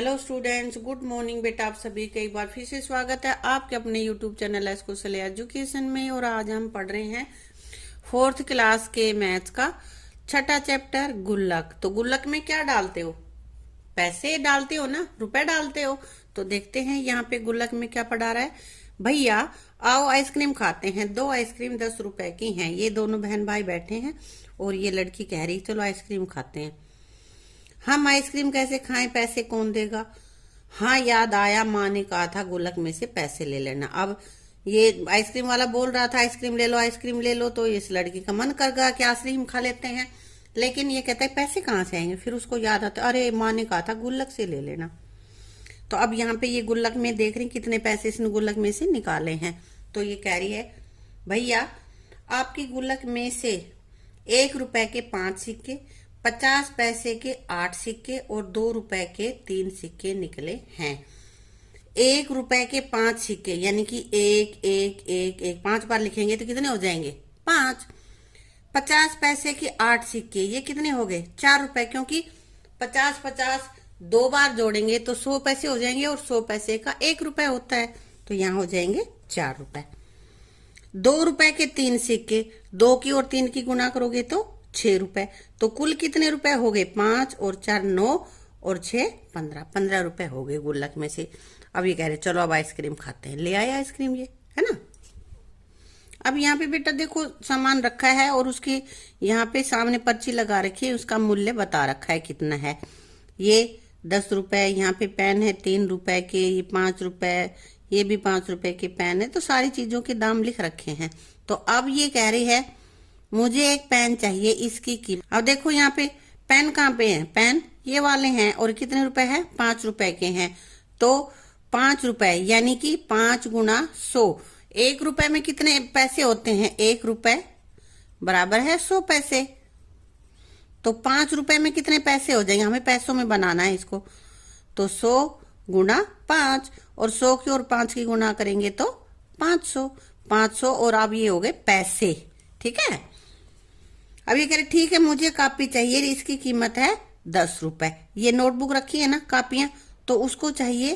Hello students, good morning बेटा। आप सभी का एक बार फिर से स्वागत है आपके अपने यूट्यूब चैनल एस्कुशल एजुकेशन में। और आज हम पढ़ रहे हैं फोर्थ क्लास के मैथ्स का छठा चैप्टर गुल्लक। तो गुल्लक में क्या डालते हो? पैसे डालते हो ना, रुपए डालते हो। तो देखते हैं यहाँ पे गुल्लक में क्या पढ़ा रहा है। भैया आओ आइसक्रीम खाते हैं। 2 आइसक्रीम 10 रुपए की हैं। ये दोनों बहन भाई बैठे हैं और ये लड़की कह रही चलो आइसक्रीम खाते हैं। हम आइसक्रीम कैसे खाएं, पैसे कौन देगा? हाँ, याद आया, माँ ने कहा था गुल्लक में से पैसे ले लेना। अब ये आइसक्रीम वाला बोल रहा था आइसक्रीम ले लो आइसक्रीम ले लो, तो इस लड़की का मन कर गया कि आइसक्रीम खा लेते हैं। लेकिन ये कहता है पैसे कहाँ से आएंगे? फिर उसको याद आता अरे माँ ने कहा था गुल्लक से ले लेना। तो अब यहाँ पे ये गुल्लक में देख रही कितने पैसे इसने गुल्लक में से निकाले हैं। तो ये कह रही है भैया आपकी गुल्लक में से 1 रुपए के 5 सिक्के, 50 पैसे के 8 सिक्के और 2 रुपए के 3 सिक्के निकले हैं। 1 रुपए के 5 सिक्के यानी कि 1 1 1 1 5 बार लिखेंगे तो कितने हो जाएंगे? 5। 50 पैसे के 8 सिक्के, ये कितने हो गए? 4 रुपए, क्योंकि 50 50 2 बार जोड़ेंगे तो 100 पैसे हो जाएंगे और 100 पैसे का 1 रुपए होता है, तो यहाँ हो जाएंगे 4 रुपए। 2 रुपए के 3 सिक्के, 2 की और 3 की गुणा करोगे तो 6 रुपए। तो कुल कितने रुपए हो गए? 5 और 4 9 और 6 15। 15 रुपए हो गए गुल्लक में से। अब ये कह रहे चलो अब आइसक्रीम खाते हैं। ले आए आइसक्रीम, ये है ना। अब यहाँ पे बेटा देखो सामान रखा है और उसकी यहाँ पे सामने पर्ची लगा रखी है, उसका मूल्य बता रखा है कितना है। ये 10 रुपए, यहाँ पे पेन है 3 रुपए के, ये 5 रुपए, ये भी 5 रुपए के पेन है। तो सारी चीजों के दाम लिख रखे हैं। तो अब ये कह रही है मुझे एक पेन चाहिए, इसकी कीमत। अब देखो यहाँ पे पेन कहाँ पे है? पेन ये वाले हैं और कितने रुपए हैं? 5 रुपए के हैं। तो 5 रुपए यानी कि 5 गुना 100। 1 रुपए में कितने पैसे होते हैं? 1 रुपए बराबर है 100 पैसे। तो 5 रुपए में कितने पैसे हो जाएंगे? हमें पैसों में बनाना है इसको। तो 100 गुना 5 और 100 की और 5 की गुणा करेंगे तो 500। 500 और अब ये हो गए पैसे, ठीक है। अब ये कह रहे ठीक है मुझे कॉपी चाहिए, इसकी कीमत है 10 रुपए। ये नोटबुक रखी है ना कापियां, तो उसको चाहिए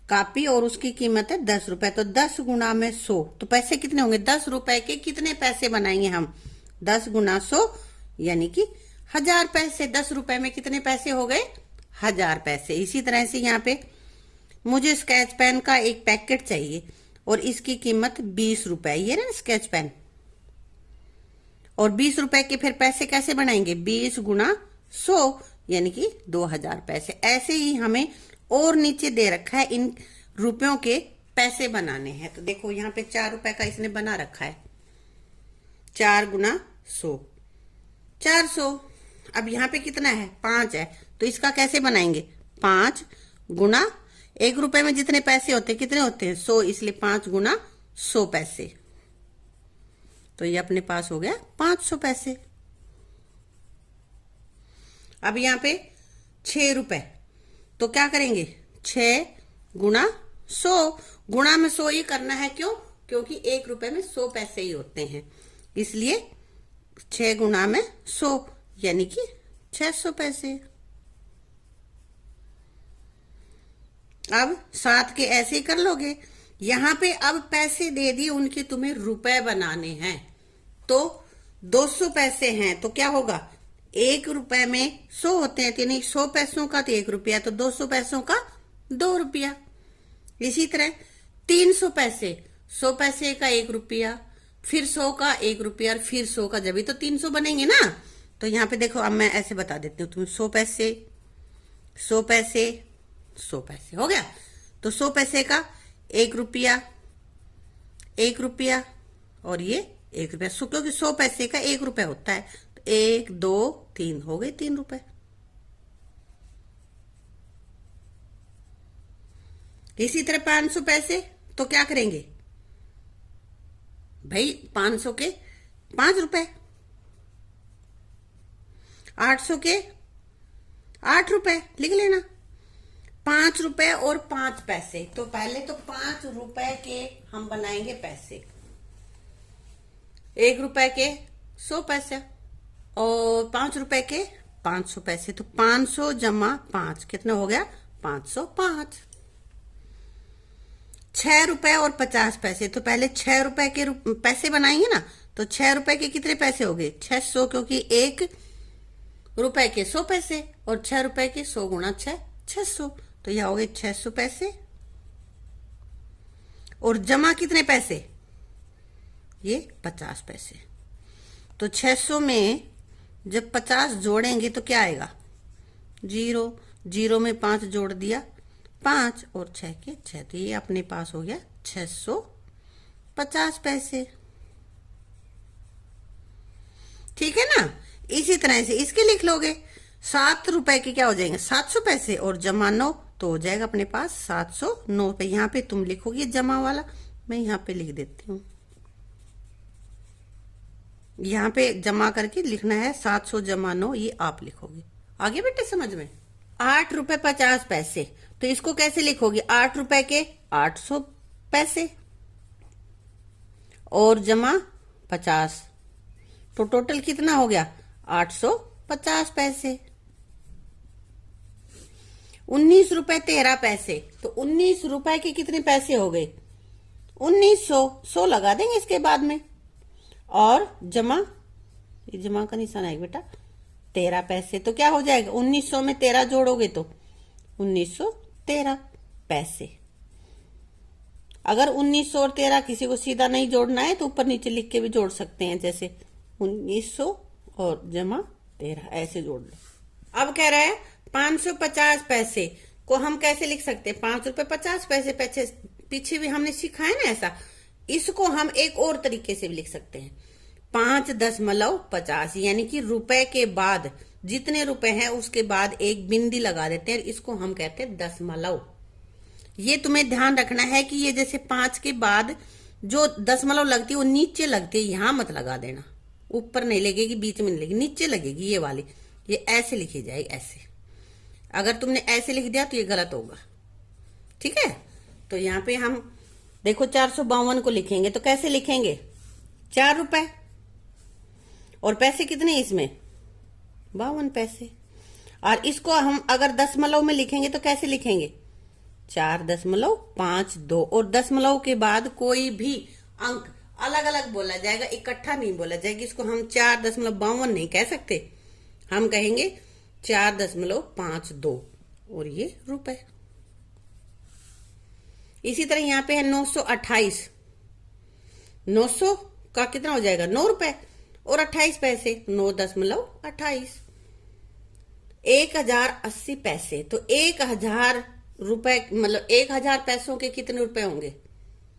कॉपी और उसकी कीमत है 10 रुपए। तो 10 गुना में 100, तो पैसे कितने होंगे? 10 रुपए के कितने पैसे बनाएंगे हम? 10 गुना 100 यानी कि 1000 पैसे। 10 रुपए में कितने पैसे हो गए? 1000 पैसे। इसी तरह से यहाँ पे मुझे स्केच पेन का एक पैकेट चाहिए और इसकी कीमत 20 रुपए। ये ना स्केच पेन, और 20 रुपए के फिर पैसे कैसे बनाएंगे? 20 गुना 100 यानी कि 2000 पैसे। ऐसे ही हमें और नीचे दे रखा है इन रुपयों के पैसे बनाने हैं। तो देखो यहाँ पे 4 रुपए का इसने बना रखा है। 4 गुना 100 400। अब यहाँ पे कितना है? 5 है, तो इसका कैसे बनाएंगे? 5 गुना 1 रुपए में जितने पैसे होते हैं कितने होते हैं? 100, इसलिए 5 गुना 100 पैसे। तो ये अपने पास हो गया 500 पैसे। अब यहाँ पे 6 रुपए, तो क्या करेंगे? 6 गुना 100। गुणा में 100 ही करना है, क्यों? क्योंकि 1 रुपए में 100 पैसे ही होते हैं, इसलिए 6 गुना में 100 यानी कि 600 पैसे। अब 7 के ऐसे ही कर लोगे। यहाँ पे अब पैसे दे दिए उनके, तुम्हें रुपए बनाने हैं। तो 200 पैसे हैं, तो क्या होगा? 1 रुपए में 100 होते हैं, यानी 100 पैसों का तो 1 रुपया, तो 200 पैसों का 2 रुपया। इसी तरह 300 पैसे, 100 पैसे का 1 रुपया, फिर 100 का 1 रुपया और फिर 100 का, जब भी तो 300 बनेंगे ना। तो यहाँ पे देखो अब मैं ऐसे बता देती हूँ तुम्हें। 100 पैसे 100 पैसे 100 पैसे हो गया। तो 100 पैसे का 1 रुपया 1 रुपया और ये 1 रुपया, क्योंकि 100 पैसे का 1 रुपया होता है। तो 1 2 3 हो गए 3 रुपए। इसी तरह 500 पैसे, तो क्या करेंगे भाई? 500 के 5 रुपए। 800 के 8 रुपए लिख लेना। 5 रुपए और 5 पैसे, तो पहले तो 5 रुपए के हम बनाएंगे पैसे। 1 रुपए के 100 पैसे और 5 रुपए के 500 पैसे। तो 500 जमा 5 कितना हो गया? 505। 6 रुपए और 50 पैसे। तो पहले 6 रुपए के पैसे बनाएंगे ना, तो 6 रुपए के कितने पैसे हो गए? 600, क्योंकि 1 रुपए के 100 पैसे और 6 रुपए के 100 गुणा 6, 600। तो यह हो गए 600 पैसे। और जमा कितने पैसे? ये 50 पैसे। तो 600 में जब 50 जोड़ेंगे तो क्या आएगा? 0। 0 में 5 जोड़ दिया, 5 और 6 के 6। तो ये अपने पास हो गया 650 पैसे। ठीक है ना? इसी तरह से इसके लिख लोगे। 7 रुपए के क्या हो जाएंगे? 700 पैसे। और जमा 9, तो हो जाएगा अपने पास 709 पे। यहाँ पे तुम लिखोगे जमा वाला, मैं यहाँ पे लिख देती हूँ। यहाँ पे जमा करके लिखना है 700 जमा 9, ये आप लिखोगे। आगे बेटे समझ में? 8 रुपए 50 पैसे। तो इसको कैसे लिखोगे? 8 रुपए के 800 पैसे और जमा 50। तो टोटल कितना हो गया? 850 पैसे। 19 रुपए 13 पैसे। तो 19 रुपए के कितने पैसे हो गए? 1900। 100 लगा देंगे इसके बाद में। और जमा, ये जमा का निशान आएगा बेटा, 13 पैसे। तो क्या हो जाएगा? 1900 में 13 जोड़ोगे तो 1913 पैसे। अगर 1900 और 13 किसी को सीधा नहीं जोड़ना है तो ऊपर नीचे लिख के भी जोड़ सकते हैं, जैसे 1900 और जमा 13 ऐसे जोड़ लो। अब कह रहा है 550 पैसे को हम कैसे लिख सकते हैं? 5 रुपए 50 पैसे पीछे भी हमने सीखा है ना ऐसा। इसको हम एक और तरीके से भी लिख सकते हैं। 5.50 यानी कि रुपए के बाद जितने रुपए हैं उसके बाद एक बिंदी लगा देते हैं, इसको हम कहते हैं दशमलव। ये तुम्हें ध्यान रखना है कि ये जैसे 5 के बाद जो दशमलव लगती है वो नीचे लगती है, यहां मत लगा देना। ऊपर नहीं लगेगी, बीच में नहीं लगेगी, नीचे लगेगी ये वाली। ये ऐसे लिखी जाएगी, ऐसे। अगर तुमने ऐसे लिख दिया तो ये गलत होगा। ठीक है? तो यहाँ पे हम देखो 452 को लिखेंगे तो कैसे लिखेंगे? 4 रुपए और पैसे कितने इसमें? 52 पैसे। और इसको हम अगर दशमलव में लिखेंगे तो कैसे लिखेंगे? 4.52। और दशमलव के बाद कोई भी अंक अलग अलग बोला जाएगा, इकट्ठा नहीं बोला जाएगा। इसको हम 4.52 नहीं कह सकते, हम कहेंगे 4.52 और ये रुपए। इसी तरह यहाँ पे है 928। 900 का कितना हो जाएगा? 9 रुपए और 28 पैसे। 9.28। 1080 पैसे। तो 1000 रुपए मतलब 1000 पैसों के कितने रुपए होंगे?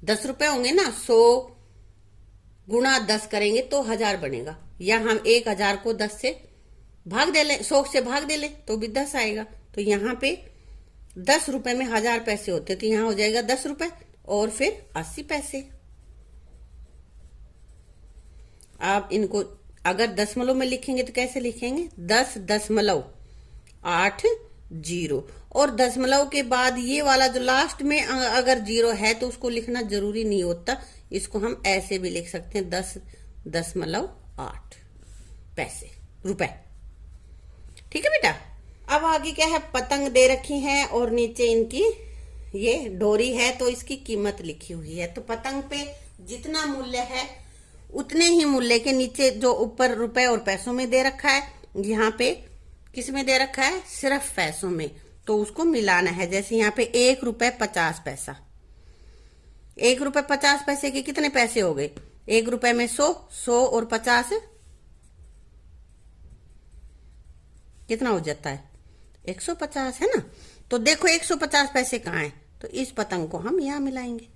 10 रुपए होंगे ना। 100 गुणा 10 करेंगे तो 1000 बनेगा। या हम 1000 को 10 से भाग दे लें, 100 से भाग दे लें तो भी 10 आएगा। तो यहाँ पे 10 रुपए में 1000 पैसे होते, तो यहाँ हो जाएगा 10 रुपए और फिर 80 पैसे। आप इनको अगर दशमलव में लिखेंगे तो कैसे लिखेंगे? 10.80 और दशमलव के बाद ये वाला जो लास्ट में अगर 0 है तो उसको लिखना जरूरी नहीं होता। इसको हम ऐसे भी लिख सकते हैं 10.8 पैसे रुपए। ठीक है बेटा? अब आगे क्या है? पतंग दे रखी है और नीचे इनकी ये डोरी है, तो इसकी कीमत लिखी हुई है। तो पतंग पे जितना मूल्य है उतने ही मूल्य के नीचे जो ऊपर रुपए और पैसों में दे रखा है, यहाँ पे किस में दे रखा है? सिर्फ पैसों में। तो उसको मिलाना है। जैसे यहाँ पे 1 रुपए 50 पैसा। 1 रुपए 50 पैसे के कितने पैसे हो गए? 1 रुपए में 100, 100 और 50 कितना हो जाता है? 150 है ना। तो देखो 150 पैसे कहाँ है? तो इस पतंग को हम यहां मिलाएंगे।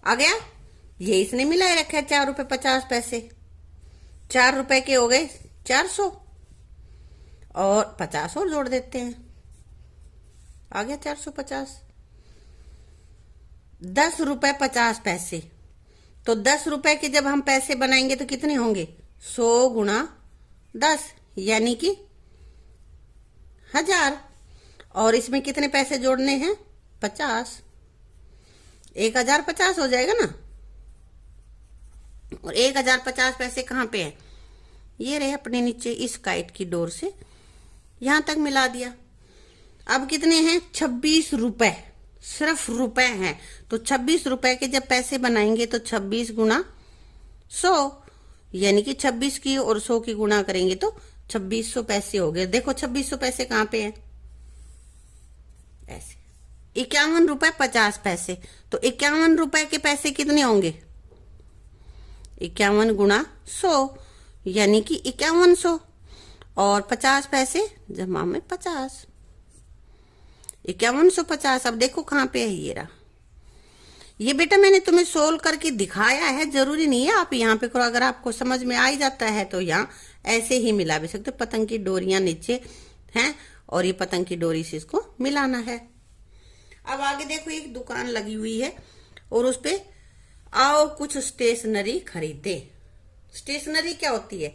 आ गया? ये इसने मिलाए रखा है 4 रुपए 50 पैसे। 4 रुपए के हो गए 400 और 50 और जोड़ देते हैं, आ गया 450। 10 रुपए 50 पैसे। तो 10 रुपए के जब हम पैसे बनाएंगे तो कितने होंगे? 100 गुणा 10 यानी कि 1000। और इसमें कितने पैसे जोड़ने हैं? 50। 1050 हो जाएगा ना। और 1050 पैसे कहाँ पे है? ये रहे अपने नीचे इस काइट की डोर से यहां तक मिला दिया। अब कितने हैं? 26 रुपए, सिर्फ रुपए हैं। तो 26 रुपए के जब पैसे बनाएंगे तो 26 गुना 100, यानी कि 26 की और 100 की गुणा करेंगे तो 2600 पैसे हो गए। देखो 2600 पैसे कहां पे हैं? ऐसे 51 रुपए 50 पैसे। तो 51 रुपए के पैसे कितने होंगे? 51 गुणा 100, यानी कि 5100, और 50 पैसे जमा में 50, 5150। अब देखो कहां पे है, ये रहा। ये बेटा मैंने तुम्हें सोल्व करके दिखाया है, जरूरी नहीं है आप यहाँ पे करो। अगर आपको समझ में आ ही जाता है तो यहाँ ऐसे ही मिला भी सकते हो। पतंग की डोरियां नीचे हैं और ये पतंग की डोरी से इसको मिलाना है। अब आगे देखो, एक दुकान लगी हुई है और उस पे आओ कुछ स्टेशनरी खरीदे। स्टेशनरी क्या होती है?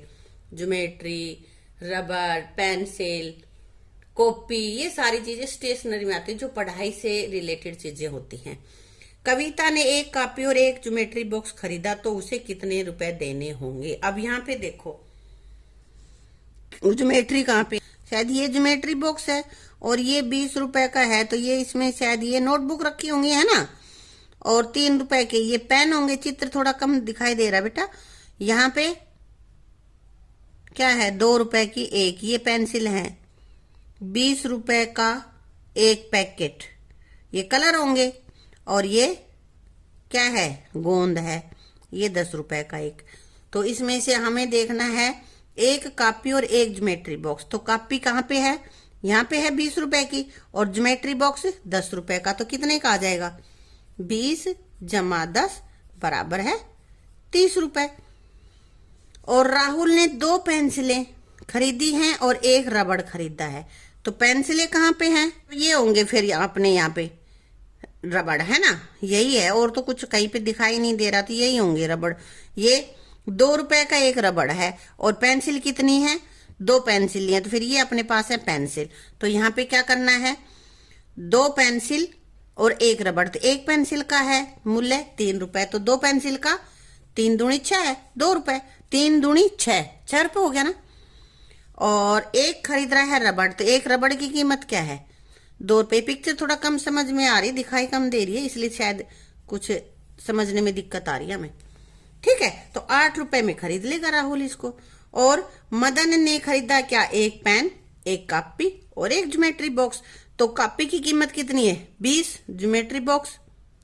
ज्योमेट्री, रबर, पेंसिल, कॉपी, ये सारी चीजें स्टेशनरी में आती है, जो पढ़ाई से रिलेटेड चीजें होती हैं। कविता ने एक कॉपी और एक ज्योमेट्री बॉक्स खरीदा तो उसे कितने रुपए देने होंगे? अब यहाँ पे देखो ज्योमेट्री कहाँ पे, शायद ये ज्योमेट्री बॉक्स है और ये 20 रुपए का है, तो ये इसमें शायद ये नोटबुक रखी होंगी, है ना। और 3 रुपए के ये पेन होंगे। चित्र थोड़ा कम दिखाई दे रहा है बेटा। यहाँ पे क्या है? 2 रुपए की एक ये पेंसिल है। 20 रुपए का एक पैकेट, ये कलर होंगे। और ये क्या है? गोंद है। ये 10 रुपए का एक। तो इसमें से हमें देखना है एक कॉपी और एक ज्योमेट्री बॉक्स। तो कॉपी कहाँ पे है? यहाँ पे है 20 रुपए की, और ज्योमेट्री बॉक्स 10 रुपए का। तो कितने का आ जाएगा? 20 जमा 10 बराबर है 30 रुपए। और राहुल ने 2 पेंसिलें खरीदी हैं और एक रबड़ खरीदा है। तो पेंसिलें कहाँ पे हैं? ये होंगे फिर अपने यहाँ पे रबड़, है ना, यही है। और तो कुछ कहीं पे दिखाई नहीं दे रहा, तो यही होंगे रबड़। ये 2 रुपए का एक रबड़ है और पेंसिल कितनी है? 2 पेंसिल है। तो फिर ये अपने पास है पेंसिल। तो यहाँ पे क्या करना है? 2 पेंसिल और एक रबड़। तो एक पेंसिल का है मूल्य 3 रुपए, तो 2 पेंसिल का 3 दूनी 6 है, 2 रुपए। 3 दूनी 6 रुपए हो गया ना। और एक खरीद रहा है रबड़, तो एक रबड़ की कीमत क्या है? 2 रुपए। पिक्चर थोड़ा कम समझ में आ रही, दिखाई कम दे रही है, इसलिए शायद कुछ समझने में दिक्कत आ रही है हमें। ठीक है, तो 8 रुपए में खरीद लेगा राहुल इसको। और मदन ने खरीदा क्या? एक पेन, एक कॉपी और एक ज्योमेट्री बॉक्स। तो कॉपी की कीमत कितनी है? 20, ज्योमेट्री बॉक्स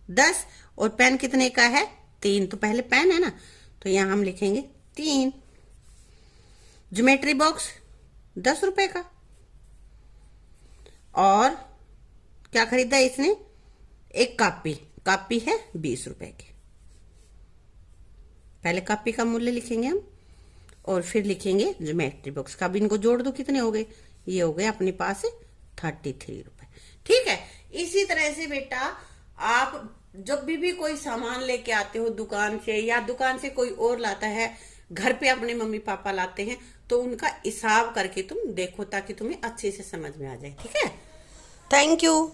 10 और पेन कितने का है? 3। तो पहले पेन है ना, तो यहां हम लिखेंगे 3। ज्योमेट्री बॉक्स 10 रुपए का। और क्या खरीदा इसने? एक कॉपी। कॉपी है 20 रुपए की। पहले कॉपी का मूल्य लिखेंगे हम और फिर लिखेंगे ज्योमेट्री बॉक्स का। अब इनको जोड़ दो, कितने हो गए? ये हो गए अपने पास 33 रुपए। ठीक है, इसी तरह से बेटा आप जब भी कोई सामान लेके आते हो दुकान से, या दुकान से कोई और लाता है, घर पे अपने मम्मी पापा लाते हैं, तो उनका हिसाब करके तुम देखो ताकि तुम्हें अच्छे से समझ में आ जाए। ठीक है, थैंक यू।